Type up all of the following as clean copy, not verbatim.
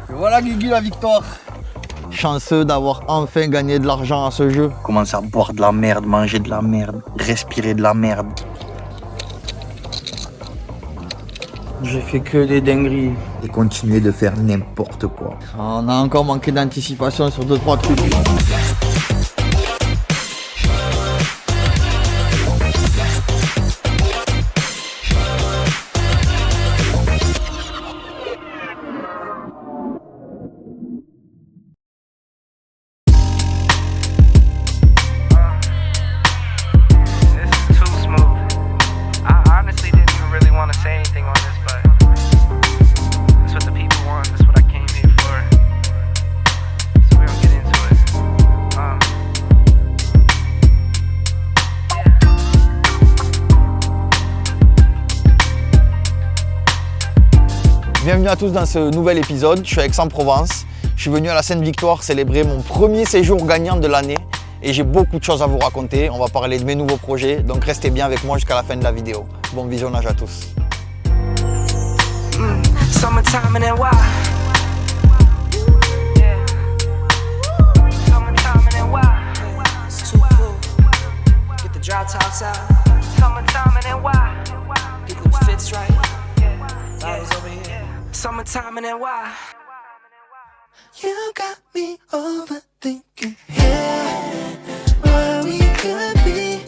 Et voilà Guigui, la victoire. Chanceux d'avoir enfin gagné de l'argent à ce jeu. Commencer à boire de la merde, manger de la merde, respirer de la merde. J'ai fait que des dingueries. Et continuer de faire n'importe quoi. On a encore manqué d'anticipation sur 2-3 trucs. Bienvenue à tous dans ce nouvel épisode, je suis à Aix-en-Provence. Je suis venu à la Sainte-Victoire célébrer mon premier séjour gagnant de l'année et j'ai beaucoup de choses à vous raconter. On va parler de mes nouveaux projets, donc restez bien avec moi jusqu'à la fin de la vidéo. Bon visionnage à tous. Summertime and why you got me overthinking here where we could be,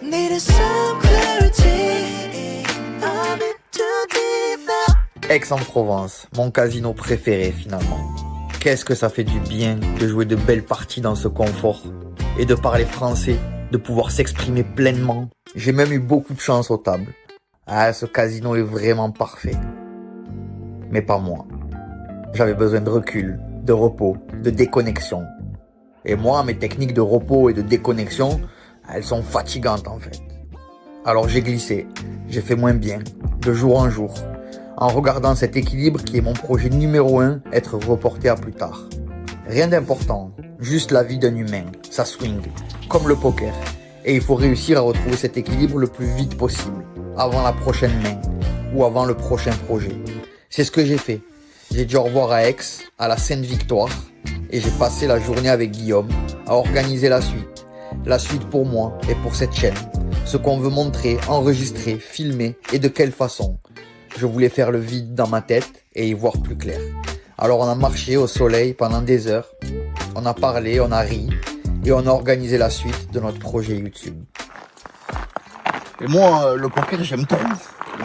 needing some clarity. I'm in too deep now. Aix-en-Provence, mon casino préféré finalement. Qu'est-ce que ça fait du bien de jouer de belles parties dans ce confort et de parler français, de pouvoir s'exprimer pleinement. J'ai même eu beaucoup de chance aux tables. Ah, ce casino est vraiment parfait. Mais pas moi. J'avais besoin de recul, de repos, de déconnexion. Et moi, mes techniques de repos et de déconnexion, elles sont fatigantes en fait. Alors j'ai glissé, j'ai fait moins bien, de jour en jour, en regardant cet équilibre qui est mon projet numéro 1 être reporté à plus tard. Rien d'important, juste la vie d'un humain, ça swing, comme le poker. Et il faut réussir à retrouver cet équilibre le plus vite possible, avant la prochaine main, ou avant le prochain projet. C'est ce que j'ai fait. J'ai dit au revoir à Aix, à la Sainte-Victoire, et j'ai passé la journée avec Guillaume à organiser la suite. La suite pour moi et pour cette chaîne. Ce qu'on veut montrer, enregistrer, filmer et de quelle façon. Je voulais faire le vide dans ma tête et y voir plus clair. Alors on a marché au soleil pendant des heures. On a parlé, on a ri et on a organisé la suite de notre projet YouTube. Et moi, le poker, j'aime trop.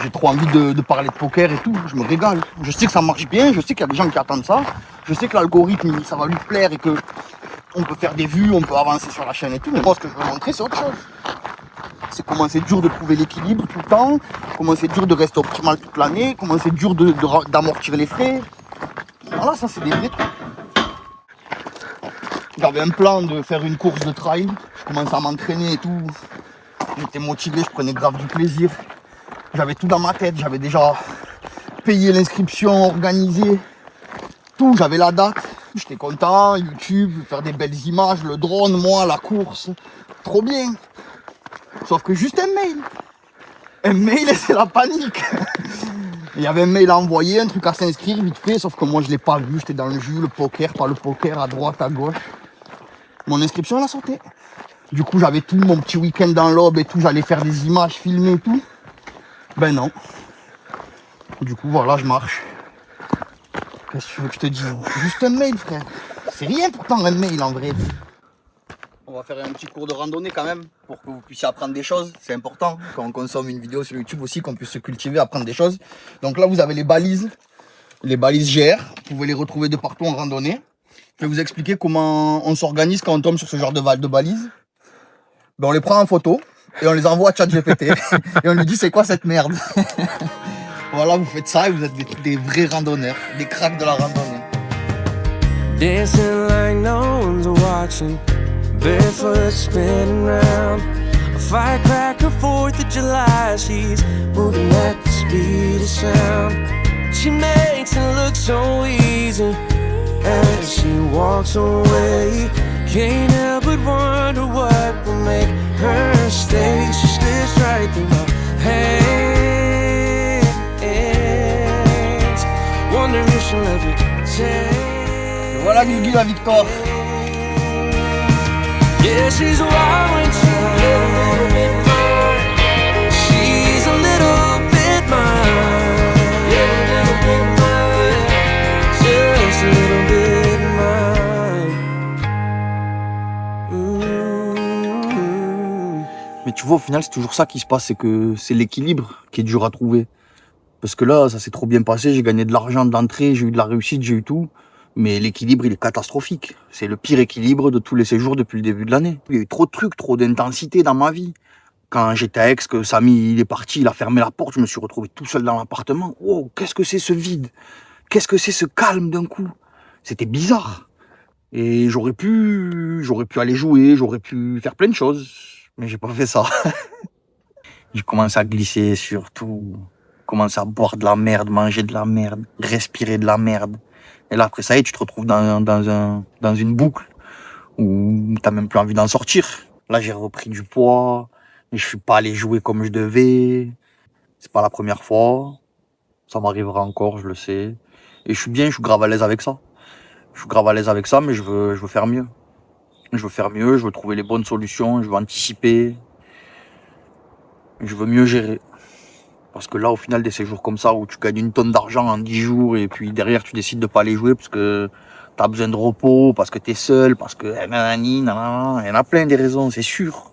J'ai trop envie de parler de poker et tout, je me régale. Je sais que ça marche bien, je sais qu'il y a des gens qui attendent ça. Je sais que l'algorithme, ça va lui plaire et que on peut faire des vues, on peut avancer sur la chaîne et tout. Mais moi, ce que je veux montrer, c'est autre chose. C'est comment c'est dur de trouver l'équilibre tout le temps, comment c'est dur de rester optimal toute l'année, comment c'est dur d'amortir les frais. Voilà, ça, c'est des vrais trucs. J'avais un plan de faire une course de trail. Je commençais à m'entraîner et tout. J'étais motivé, je prenais grave du plaisir. J'avais tout dans ma tête, j'avais déjà payé l'inscription, organisé tout, j'avais la date. J'étais content, YouTube, faire des belles images, le drone, moi, la course, trop bien. Sauf que juste un mail et c'est la panique. Il y avait un mail à envoyer, un truc à s'inscrire vite fait, sauf que moi je l'ai pas vu, j'étais dans le jus, le poker, pas le poker, à droite, à gauche. Mon inscription elle a sauté. Du coup j'avais tout mon petit week-end dans l'aube et tout, j'allais faire des images, filmer et tout. Ben non. Du coup, voilà, je marche. Qu'est-ce que tu veux que je te dise? Juste un mail, frère. C'est rien pourtant un mail en vrai. On va faire un petit cours de randonnée quand même, pour que vous puissiez apprendre des choses. C'est important, quand on consomme une vidéo sur YouTube aussi, qu'on puisse se cultiver, apprendre des choses. Donc là, vous avez les balises GR. Vous pouvez les retrouver de partout en randonnée. Je vais vous expliquer comment on s'organise quand on tombe sur ce genre de balises. Ben, on les prend en photo. Et on les envoie à ChatGPT et on lui dit c'est quoi cette merde. Voilà, vous faites ça et vous êtes des vrais randonneurs, des cracks de la randonnée. Dancing like no one's watching, barefoot spinning round, a firecracker 4th of July, she's moving at the speed of sound. She makes it look so easy as she walks away. Can't help but wonder what will make her stay. She slips right through my hands, wondering if she'll ever take. Voilà Guigui la victoire. Yeah, she's wild when she's a little bit mine. She's a little bit mine. Yeah, a little bit mine. Just a little bit mine. Mais tu vois, au final, c'est toujours ça qui se passe, c'est que c'est l'équilibre qui est dur à trouver. Parce que là, ça s'est trop bien passé, j'ai gagné de l'argent d'entrée, j'ai eu de la réussite, j'ai eu tout. Mais l'équilibre, il est catastrophique. C'est le pire équilibre de tous les séjours depuis le début de l'année. Il y a eu trop de trucs, trop d'intensité dans ma vie. Quand j'étais à Aix, que Samy il est parti, il a fermé la porte, je me suis retrouvé tout seul dans l'appartement. Wow, qu'est-ce que c'est ce vide? Qu'est-ce que c'est ce calme d'un coup? C'était bizarre. Et j'aurais pu aller jouer, j'aurais pu faire plein de choses. Mais j'ai pas fait ça. J'ai commencé à glisser sur tout. Commencer à boire de la merde, manger de la merde, respirer de la merde. Et là, après ça y est, tu te retrouves dans une boucle où t'as même plus envie d'en sortir. Là, j'ai repris du poids, mais je suis pas allé jouer comme je devais. C'est pas la première fois. Ça m'arrivera encore, je le sais. Et je suis bien, je suis grave à l'aise avec ça. Je suis grave à l'aise avec ça, mais je veux faire mieux. Je veux faire mieux, je veux trouver les bonnes solutions, je veux anticiper. Je veux mieux gérer. Parce que là, au final, des séjours comme ça, où tu gagnes une tonne d'argent en 10 jours, et puis derrière, tu décides de pas aller jouer parce que t'as besoin de repos, parce que t'es seul, parce que nanani. Il y en a plein des raisons, c'est sûr.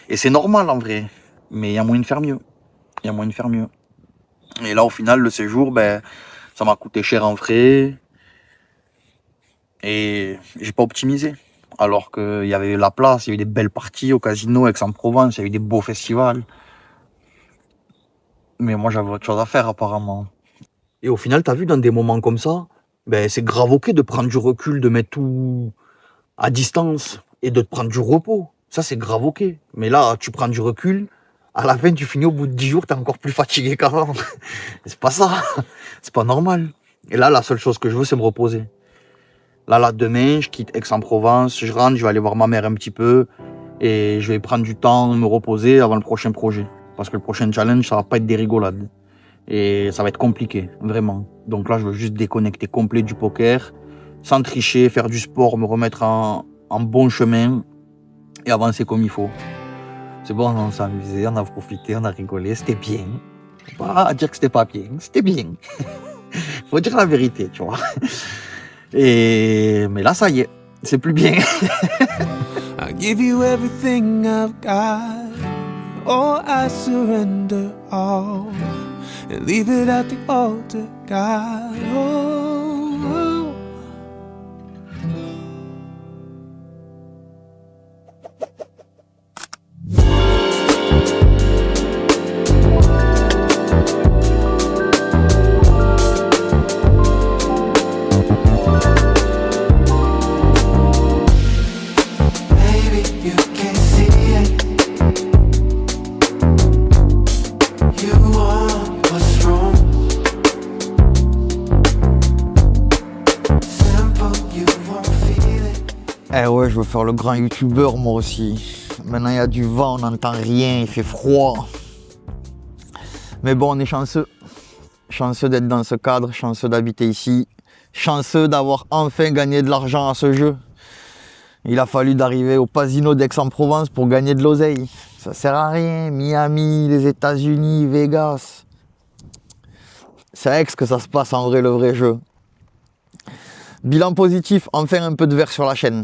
Et c'est normal, en vrai. Mais il y a moyen de faire mieux. Il y a moyen de faire mieux. Et là, au final, le séjour, ça m'a coûté cher en frais. Et j'ai pas optimisé. Alors qu'il y avait la place, il y avait des belles parties au casino, Aix-en-Provence, il y avait des beaux festivals. Mais moi, j'avais autre chose à faire, apparemment. Et au final, t'as vu, dans des moments comme ça, c'est grave ok de prendre du recul, de mettre tout à distance et de te prendre du repos. Ça, c'est grave ok. Mais là, tu prends du recul, à la fin, tu finis au bout de 10 jours, t'es encore plus fatigué qu'avant. C'est pas ça. C'est pas normal. Et là, la seule chose que je veux, c'est me reposer. Là, demain, je quitte Aix-en-Provence, je rentre, je vais aller voir ma mère un petit peu et je vais prendre du temps, me reposer avant le prochain projet. Parce que le prochain challenge, ça va pas être des rigolades. Et ça va être compliqué, vraiment. Donc là, je veux juste déconnecter complet du poker, sans tricher, faire du sport, me remettre en bon chemin et avancer comme il faut. C'est bon, on s'est amusé, on a profité, on a rigolé, c'était bien. Pas à dire que c'était pas bien, c'était bien. Faut dire la vérité, tu vois. Mais là, ça y est, c'est plus bien. I'll give you everything I've got. Oh, I surrender all and leave it at the altar, God. Oh. Eh ouais, je veux faire le grand youtubeur moi aussi. Maintenant il y a du vent, on n'entend rien, il fait froid. Mais bon, on est chanceux. Chanceux d'être dans ce cadre, chanceux d'habiter ici. Chanceux d'avoir enfin gagné de l'argent à ce jeu. Il a fallu d'arriver au Pasino d'Aix-en-Provence pour gagner de l'oseille. Ça sert à rien. Miami, les États-Unis, Vegas. C'est à Aix que ça se passe en vrai, le vrai jeu. Bilan positif, enfin un peu de vert sur la chaîne.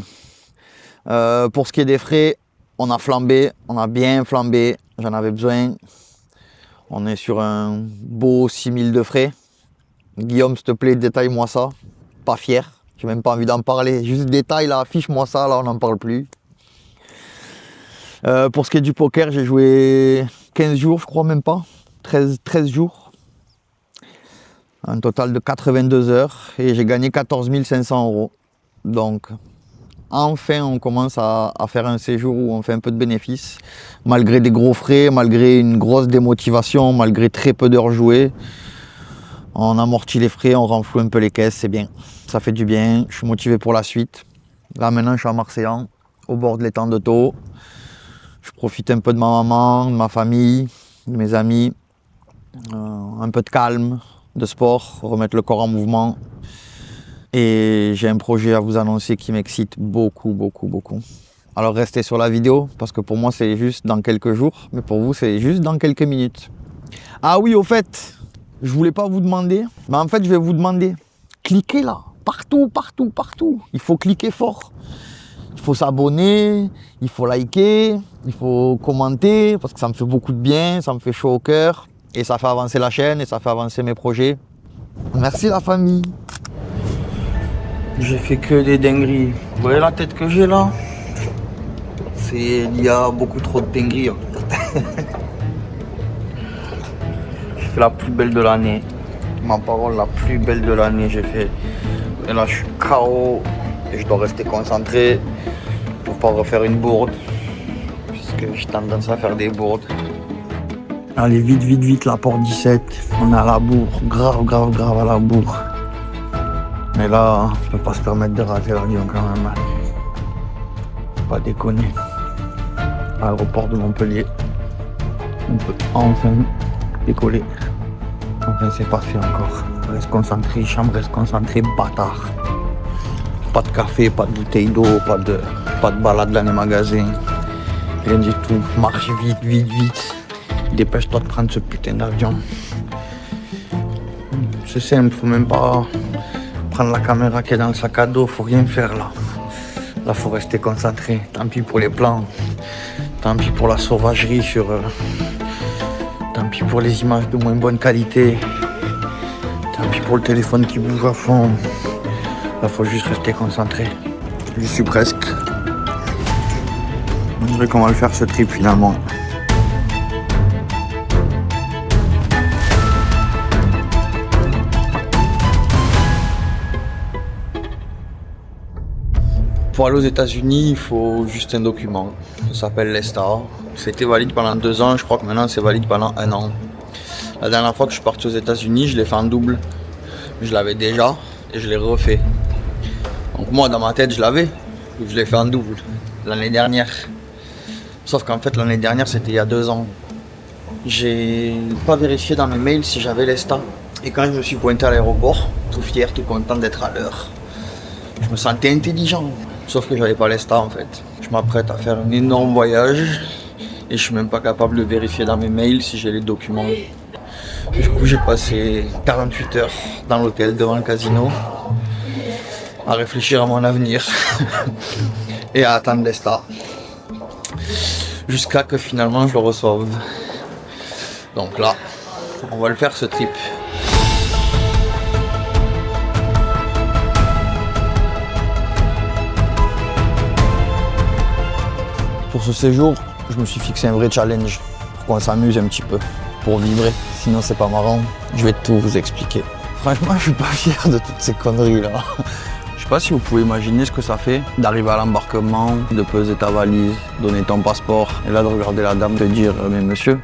Pour ce qui est des frais, on a flambé, on a bien flambé, j'en avais besoin. On est sur un beau 6000 de frais. Guillaume, s'il te plaît, détaille-moi ça. Pas fier, j'ai même pas envie d'en parler. Juste détaille là, affiche-moi ça, là on n'en parle plus. Pour ce qui est du poker, j'ai joué 15 jours, je crois même pas. 13 jours. Un total de 82 heures et j'ai gagné 14 500 €. Donc, enfin, on commence à faire un séjour où on fait un peu de bénéfices. Malgré des gros frais, malgré une grosse démotivation, malgré très peu d'heures jouées. On amortit les frais, on renfloue un peu les caisses, c'est bien. Ça fait du bien, je suis motivé pour la suite. Là, maintenant, je suis à Marseillan, au bord de l'étang de Thau. Je profite un peu de ma maman, de ma famille, de mes amis. Un peu de calme. de sport, remettre le corps en mouvement. Et j'ai un projet à vous annoncer qui m'excite beaucoup, beaucoup, beaucoup. Alors restez sur la vidéo, parce que pour moi c'est juste dans quelques jours, mais pour vous c'est juste dans quelques minutes. Ah oui, au fait, je voulais pas vous demander, mais en fait je vais vous demander, cliquez là, partout, partout, partout. Il faut cliquer fort. Il faut s'abonner, il faut liker, il faut commenter, parce que ça me fait beaucoup de bien, ça me fait chaud au cœur, et ça fait avancer la chaîne, et ça fait avancer mes projets. Merci la famille. J'ai fait que des dingueries. Vous voyez la tête que j'ai là? Il y a beaucoup trop de dingueries. J'ai fait la plus belle de l'année. Ma parole, la plus belle de l'année, j'ai fait. Et là, je suis KO. Et je dois rester concentré pour pas refaire une bourde. Puisque j'ai tendance à faire des bourdes. Allez, vite, vite, vite, la porte 17. On est à la bourre. Grave, grave, grave à la bourre. Mais là, on peut pas se permettre de rater l'avion quand même. Faut pas déconner. Aéroport de Montpellier. On peut enfin décoller. Enfin, c'est pas fait encore. Reste concentré, chambre, reste concentré, bâtard. Pas de café, pas de bouteille d'eau, pas de balade dans les magasins. Rien du tout. Marche vite, vite, vite. Dépêche-toi de prendre ce putain d'avion. C'est simple, faut même pas prendre la caméra qui est dans le sac à dos, faut rien faire là. Là, faut rester concentré. Tant pis pour les plans. Tant pis pour la sauvagerie Tant pis pour les images de moins bonne qualité. Tant pis pour le téléphone qui bouge à fond. Là, faut juste rester concentré. J'y suis presque. Je dirais qu'on va le faire ce trip finalement. Pour aller aux États-Unis, il faut juste un document. Ça s'appelle l'ESTA. C'était valide pendant 2 ans, je crois que maintenant c'est valide pendant 1 an. La dernière fois que je suis parti aux États-Unis, je l'ai fait en double. Je l'avais déjà et je l'ai refait. Donc moi, dans ma tête, je l'avais. Je l'ai fait en double l'année dernière. Sauf qu'en fait, l'année dernière, c'était il y a 2 ans. J'ai pas vérifié dans mes mails si j'avais l'ESTA. Et quand je me suis pointé à l'aéroport, tout fier, tout content d'être à l'heure, je me sentais intelligent. Sauf que j'avais pas l'ESTA en fait. Je m'apprête à faire un énorme voyage et je suis même pas capable de vérifier dans mes mails si j'ai les documents. Du coup, j'ai passé 48 heures dans l'hôtel devant le casino à réfléchir à mon avenir et à attendre l'ESTA jusqu'à que finalement je le reçoive. Donc là, on va le faire ce trip. Pour ce séjour, je me suis fixé un vrai challenge pour qu'on s'amuse un petit peu, pour vibrer. Sinon, c'est pas marrant. Je vais tout vous expliquer. Franchement, je suis pas fier de toutes ces conneries là. Je sais pas si vous pouvez imaginer ce que ça fait d'arriver à l'embarquement, de peser ta valise, donner ton passeport et là de regarder la dame te dire « Mais monsieur,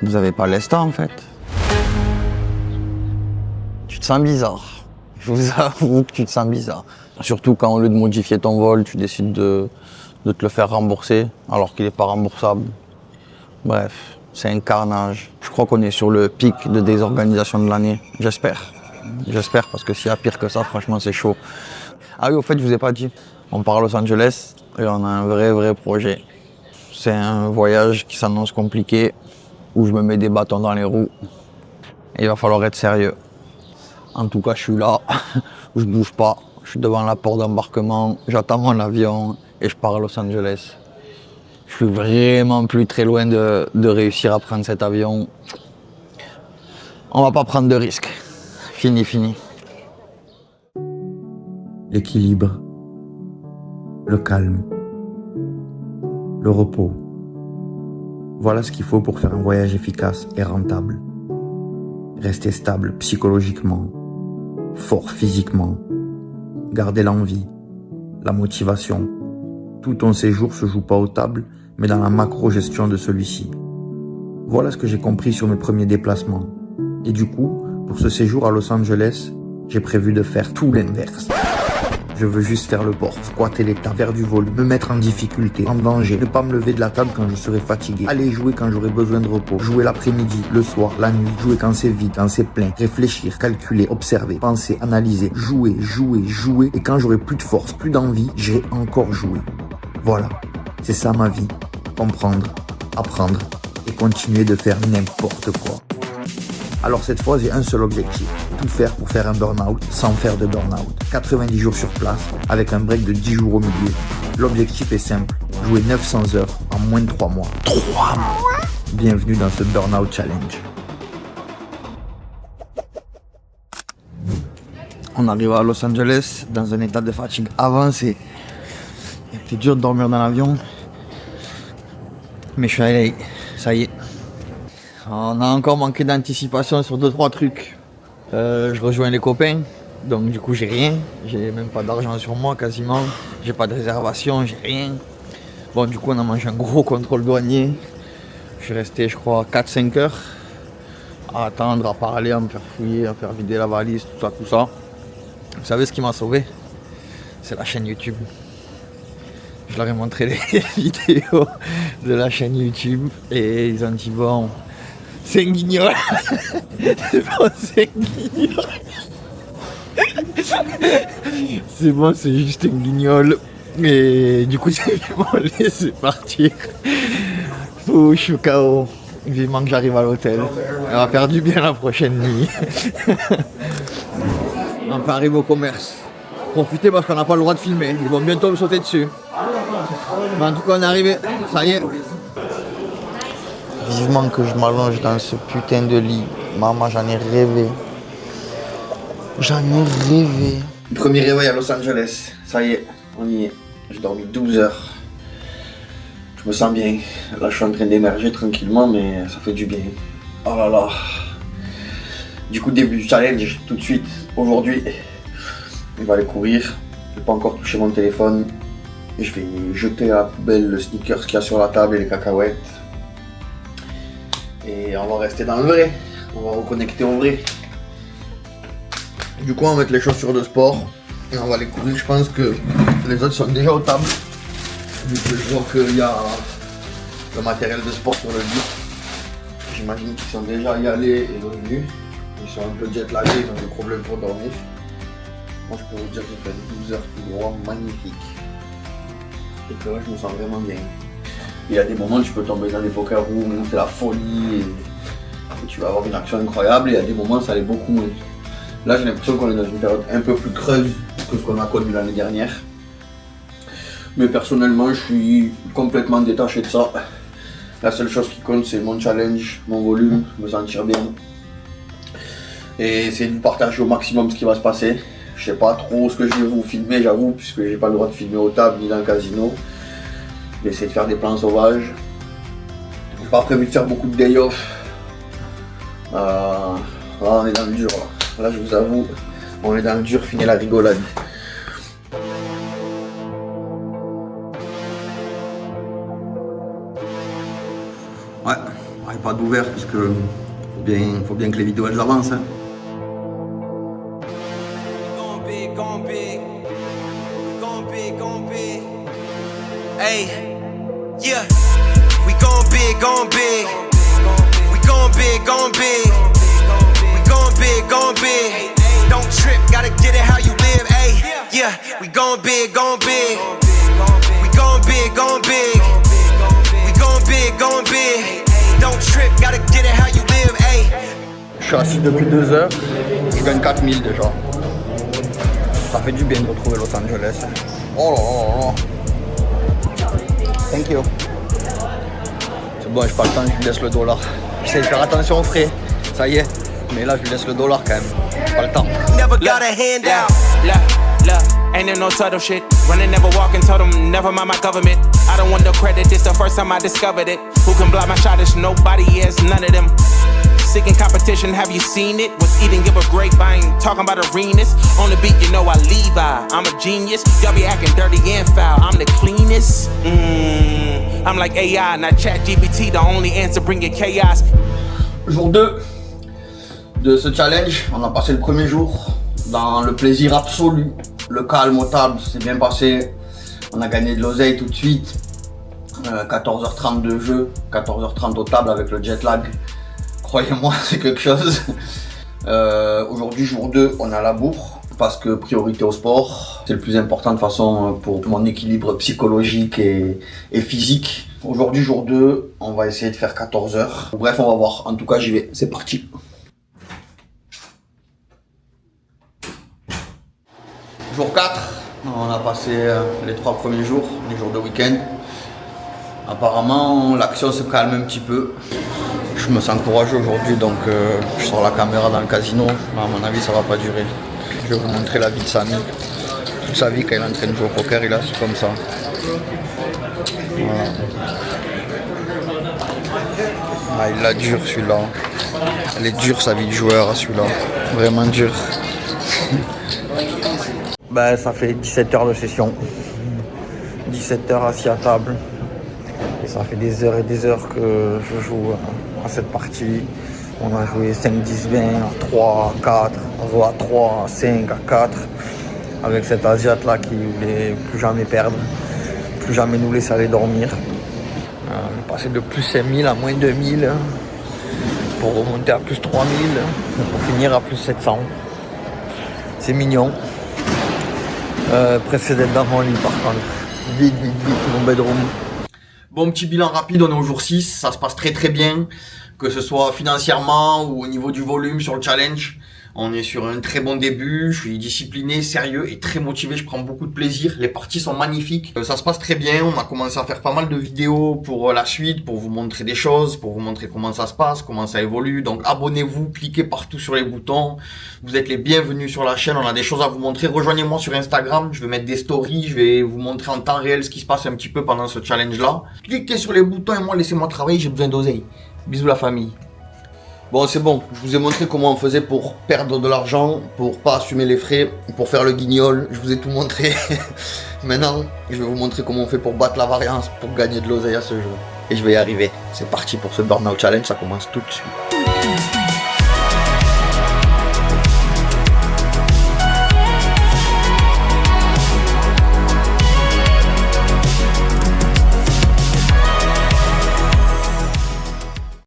vous avez pas l'ESTA en fait ». Tu te sens bizarre. Je vous avoue que tu te sens bizarre. Surtout quand au lieu de modifier ton vol, tu décides de te le faire rembourser alors qu'il n'est pas remboursable. Bref, c'est un carnage. Je crois qu'on est sur le pic de désorganisation de l'année. J'espère. J'espère parce que s'il y a pire que ça, franchement, c'est chaud. Ah oui, au fait, je vous ai pas dit. On part à Los Angeles et on a un vrai projet. C'est un voyage qui s'annonce compliqué où je me mets des bâtons dans les roues. Et il va falloir être sérieux. En tout cas, je suis là. Je bouge pas. Je suis devant la porte d'embarquement. J'attends mon avion. Et je pars à Los Angeles. Je suis vraiment plus très loin de réussir à prendre cet avion. On va pas prendre de risques. Fini. L'équilibre, le calme, le repos. Voilà ce qu'il faut pour faire un voyage efficace et rentable. Rester stable psychologiquement, fort physiquement, garder l'envie, la motivation. Tout ton séjour se joue pas aux tables, mais dans la macro-gestion de celui-ci. Voilà ce que j'ai compris sur mes premiers déplacements. Et du coup, pour ce séjour à Los Angeles, j'ai prévu de faire tout l'inverse. Je veux juste faire le port, squatter les tables, faire du volume, me mettre en difficulté, en danger, ne pas me lever de la table quand je serai fatigué, aller jouer quand j'aurai besoin de repos, jouer l'après-midi, le soir, la nuit, jouer quand c'est vide, quand c'est plein, réfléchir, calculer, observer, penser, analyser, jouer, et quand j'aurai plus de force, plus d'envie, j'irai encore jouer. Voilà, c'est ça ma vie, comprendre, apprendre et continuer de faire n'importe quoi. Alors cette fois, j'ai un seul objectif, tout faire pour faire un burn-out sans faire de burn-out. 90 jours sur place, avec un break de 10 jours au milieu. L'objectif est simple, jouer 900 heures en moins de 3 mois. 3 mois. Bienvenue dans ce burn-out challenge. On arrive à Los Angeles dans un état de fatigue avancé. C'était dur de dormir dans l'avion. Mais je suis allé, ça y est. On a encore manqué d'anticipation sur 2-3 trucs. Je rejoins les copains, donc du coup j'ai rien. J'ai même pas d'argent sur moi quasiment. J'ai pas de réservation, j'ai rien. Bon, du coup on a mangé un gros contrôle douanier. Je suis resté, je crois, 4-5 heures à attendre, à parler, à me faire fouiller, à faire vider la valise, tout ça. Vous savez ce qui m'a sauvé? C'est la chaîne YouTube. Je leur ai montré les vidéos de la chaîne YouTube et ils ont dit bon, c'est un guignol. C'est bon, c'est un guignol. C'est bon, c'est juste un guignol. Et du coup, ils m'ont laissé partir. Oh, je suis KO. Vivement que j'arrive à l'hôtel. On va faire du bien la prochaine nuit. On peut arriver au commerce. Profitez parce qu'on n'a pas le droit de filmer. Ils vont bientôt me sauter dessus. Mais en tout cas, on est arrivé. Ça y est. Vivement que je m'allonge dans ce putain de lit. Maman, j'en ai rêvé. J'en ai rêvé. Premier réveil à Los Angeles. Ça y est, on y est. J'ai dormi 12 heures. Je me sens bien. Là, je suis en train d'émerger tranquillement, mais ça fait du bien. Oh là là. Du coup, début du challenge, tout de suite. Aujourd'hui, je vais aller courir. Je n'ai pas encore touché mon téléphone. Je vais jeter à la poubelle le sneakers qu'il y a sur la table et les cacahuètes. Et on va rester dans le vrai. On va reconnecter au vrai. Du coup, on va mettre les chaussures de sport. Et on va aller courir. Je pense que les autres sont déjà aux tables. Vu que je vois qu'il y a le matériel de sport sur le lit. J'imagine qu'ils sont déjà y allés et revenus. Ils sont un peu jet lagués, ils ont des problèmes pour dormir. Moi, je peux vous dire que j'ai fait 12 heures tout droit, magnifique. Et que là, je me sens vraiment bien. Il y a des moments où tu peux tomber dans des poker rooms, c'est la folie, et tu vas avoir une action incroyable, et il y a des moments où ça allait beaucoup moins. Là, j'ai l'impression qu'on est dans une période un peu plus creuse que ce qu'on a connu l'année dernière. Mais personnellement, je suis complètement détaché de ça. La seule chose qui compte, c'est mon challenge, mon volume, me sentir bien. Et essayer de vous partager au maximum ce qui va se passer. Je sais pas trop ce que je vais vous filmer, j'avoue, puisque j'ai pas le droit de filmer aux tables ni dans le casino. Je vais essayer de faire des plans sauvages. J'ai pas prévu de faire beaucoup de day off. Là, on est dans le dur. Là, je vous avoue, on est dans le dur, fini la rigolade. Ouais, iPad ouvert, parce que faut bien que les vidéos elles avancent. Hein. Hey, yeah, we gon' big, gon' big. We gon' big, gon' big. We gon' big, gon' big. Don't trip, gotta get it how you live. Hey, yeah, we gon' big, gon' big. We gon' big, gon' big. We gon' big, gon' big. Don't trip, gotta get it how you live. Hey. Je suis assis depuis 2 heures, je gagne 4000 déjà. Ça fait du bien de retrouver Los Angeles. Oh là là là. Thank you. C'est bon, j'ai pas le temps, je lui laisse le dollar. J'essaie de faire attention aux frais, ça y est. Mais là, je lui laisse le dollar quand même. Pas le temps. Never got a handout. Ain't there no subtle shit. Running, never walking, told them, never mind my government. I don't want no credit, this the first time I discovered it. Who can block my shot? It's nobody else, none of them. Seeking competition, have you seen it? Was eating, give a grapevine, talking about arenas. On the beat, you know I Levi, I'm a genius. Y'all be acting dirty and foul, I'm the cleanest. I'm like AI, not ChatGPT, the only answer bringing chaos. Jour 2 de ce challenge, on a passé le premier jour dans le plaisir absolu Le calme au table, c'est bien passé. On a gagné de l'oseille tout de suite. 14h30 de jeu, 14h30 au table avec le jet lag. Croyez-moi, c'est quelque chose. Aujourd'hui, jour 2, on a la bourre. Parce que priorité au sport, c'est le plus important de façon pour mon équilibre psychologique et physique. Aujourd'hui, jour 2, on va essayer de faire 14 heures. Bref, on va voir. En tout cas, j'y vais. C'est parti. Jour 4, on a passé les 3 premiers jours, les jours de week-end. Apparemment, l'action se calme un petit peu. Je me sens courageux aujourd'hui, donc je sors la caméra dans le casino. Mais à mon avis, ça va pas durer. Je vais vous montrer la vie de Samy. Toute sa vie, quand il est en train de jouer au poker, il a su comme ça. Voilà. Ah, il l'a dur celui-là. Elle est dure sa vie de joueur, celui-là. Vraiment dur. Ben, ça fait 17 heures de session. 17 heures assis à table. Et ça fait des heures et des heures que je joue à cette partie. On a joué 5, 10, 20, à 3, à 4, on joue à 3, à 5, à 4. Avec cet Asiate là qui voulait plus jamais perdre, plus jamais nous laisser aller dormir. On est passé de plus 5000 à moins 2000 pour remonter à plus 3000 pour finir à plus 700. C'est mignon. Pressé d'être dans mon lit par contre. Vite, mon bedroom. Bon, petit bilan rapide, on est au jour 6, ça se passe très très bien. Que ce soit financièrement ou au niveau du volume sur le challenge. On est sur un très bon début, je suis discipliné, sérieux et très motivé, je prends beaucoup de plaisir. Les parties sont magnifiques, ça se passe très bien. On a commencé à faire pas mal de vidéos pour la suite, pour vous montrer des choses, pour vous montrer comment ça se passe, comment ça évolue. Donc abonnez-vous, cliquez partout sur les boutons. Vous êtes les bienvenus sur la chaîne, on a des choses à vous montrer. Rejoignez-moi sur Instagram, je vais mettre des stories, je vais vous montrer en temps réel ce qui se passe un petit peu pendant ce challenge-là. Cliquez sur les boutons et moi laissez-moi travailler, j'ai besoin d'oseille. Bisous la famille. Bon, c'est bon, je vous ai montré comment on faisait pour perdre de l'argent, pour pas assumer les frais, pour faire le guignol, je vous ai tout montré. Maintenant, je vais vous montrer comment on fait pour battre la variance, pour gagner de l'oseille à ce jeu. Et je vais y arriver. C'est parti pour ce Burnout Challenge, ça commence tout de suite.